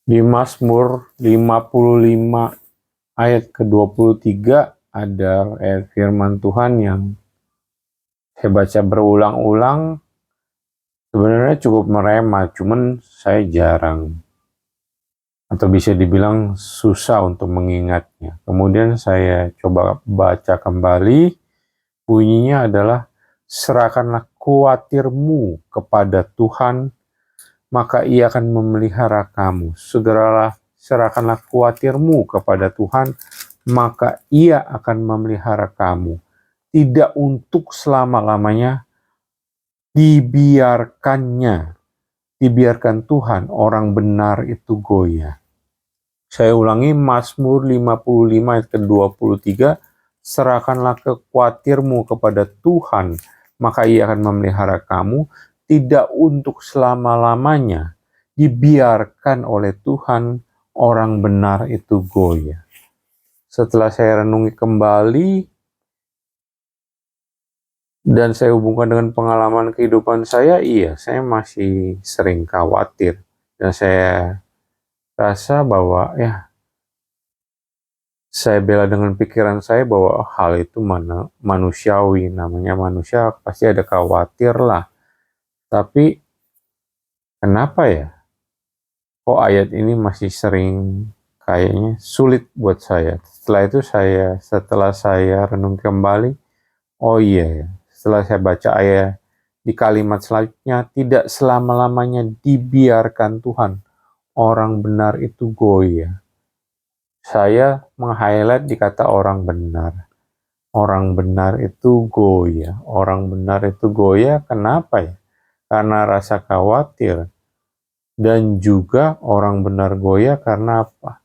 Di Mazmur 55 ayat ke-23 ada ayat firman Tuhan yang saya baca berulang-ulang, sebenarnya cukup merema, cuman saya jarang atau bisa dibilang susah untuk mengingatnya. Kemudian saya coba baca kembali, bunyinya adalah, serahkanlah khawatirmu kepada Tuhan, maka ia akan memelihara kamu. Segeralah serahkanlah khawatirmu kepada Tuhan, maka ia akan memelihara kamu. Tidak untuk selama-lamanya, dibiarkan Tuhan orang benar itu goyah. Saya ulangi, Mazmur 55 ayat ke-23, serahkanlah khawatirmu kepada Tuhan, maka ia akan memelihara kamu. Tidak untuk selama-lamanya, dibiarkan oleh Tuhan orang benar itu goyah. Setelah saya renungi kembali dan saya hubungkan dengan pengalaman kehidupan saya, saya masih sering khawatir. Dan saya rasa bahwa saya bela dengan pikiran saya bahwa hal itu manusiawi, namanya manusia pasti ada khawatir lah. Tapi kenapa ya kok ayat ini masih sering kayaknya sulit buat saya. Setelah saya renung kembali, setelah saya baca ayat di kalimat selanjutnya, tidak selama-lamanya dibiarkan Tuhan orang benar itu goyah. Saya meng-highlight di kata orang benar. Orang benar itu goyah. Orang benar itu goyah, kenapa ya? Karena rasa khawatir. Dan juga orang benar goyah karena apa?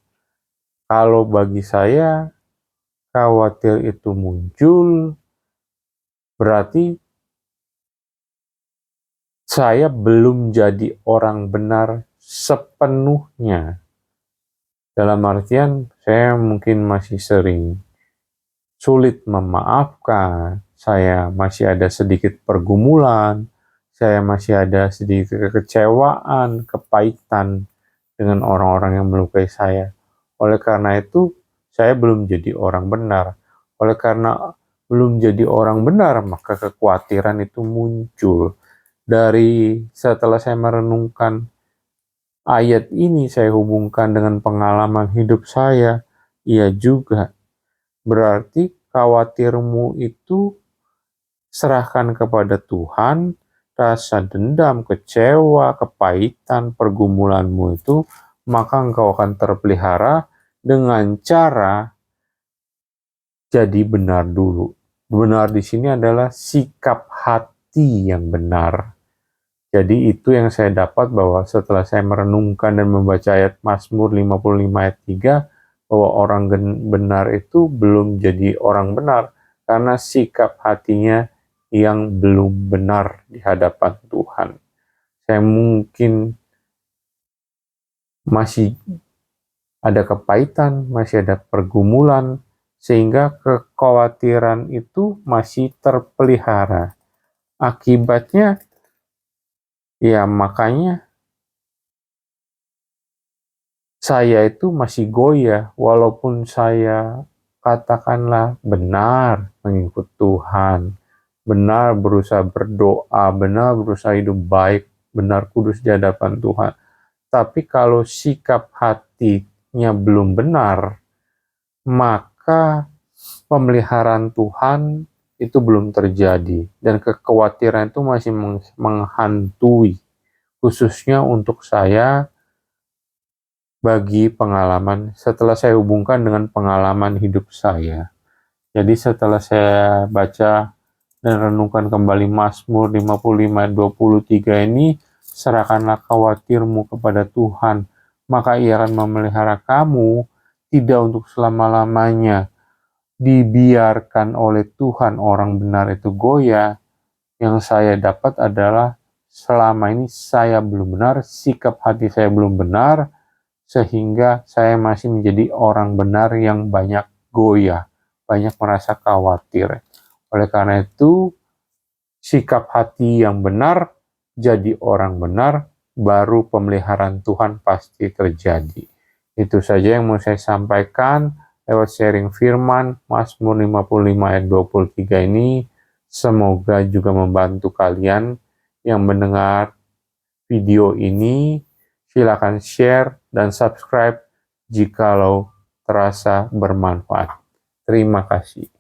Kalau bagi saya, khawatir itu muncul, berarti saya belum jadi orang benar sepenuhnya. Dalam artian, saya mungkin masih sering sulit memaafkan, saya masih ada sedikit pergumulan, saya masih ada sedikit kekecewaan, kepahitan dengan orang-orang yang melukai saya. Oleh karena itu, saya belum jadi orang benar. Oleh karena belum jadi orang benar, maka kekhawatiran itu muncul. Setelah saya merenungkan ayat ini, saya hubungkan dengan pengalaman hidup saya. Iya juga, berarti khawatirmu itu serahkan kepada Tuhan, rasa dendam, kecewa, kepahitan, pergumulanmu itu, maka engkau akan terpelihara dengan cara jadi benar dulu. Benar di sini adalah sikap hati yang benar. Jadi itu yang saya dapat bahwa setelah saya merenungkan dan membaca ayat Mazmur 55 ayat 3, bahwa orang benar itu belum jadi orang benar karena sikap hatinya yang belum benar di hadapan Tuhan. Saya mungkin masih ada kepahitan, masih ada pergumulan, sehingga kekhawatiran itu masih terpelihara. Akibatnya, makanya saya itu masih goyah, walaupun saya katakanlah benar mengikut Tuhan, benar berusaha berdoa, benar berusaha hidup baik, benar kudus di hadapan Tuhan. Tapi kalau sikap hatinya belum benar, maka pemeliharaan Tuhan itu belum terjadi. Dan kekhawatiran itu masih menghantui, khususnya untuk saya, bagi pengalaman setelah saya hubungkan dengan pengalaman hidup saya. Jadi setelah saya baca dan renungkan kembali Mazmur 55:23 ini, serahkanlah khawatirmu kepada Tuhan, maka ia akan memelihara kamu, tidak untuk selama-lamanya, dibiarkan oleh Tuhan orang benar itu goyah. Yang saya dapat adalah selama ini saya belum benar, sikap hati saya belum benar, sehingga saya masih menjadi orang benar yang banyak goyah, banyak merasa khawatir. Oleh karena itu, sikap hati yang benar, jadi orang benar, baru pemeliharaan Tuhan pasti terjadi. Itu saja yang mau saya sampaikan lewat sharing firman Mazmur 55 ayat 23 ini. Semoga juga membantu kalian yang mendengar video ini. Silakan share dan subscribe jikalau terasa bermanfaat. Terima kasih.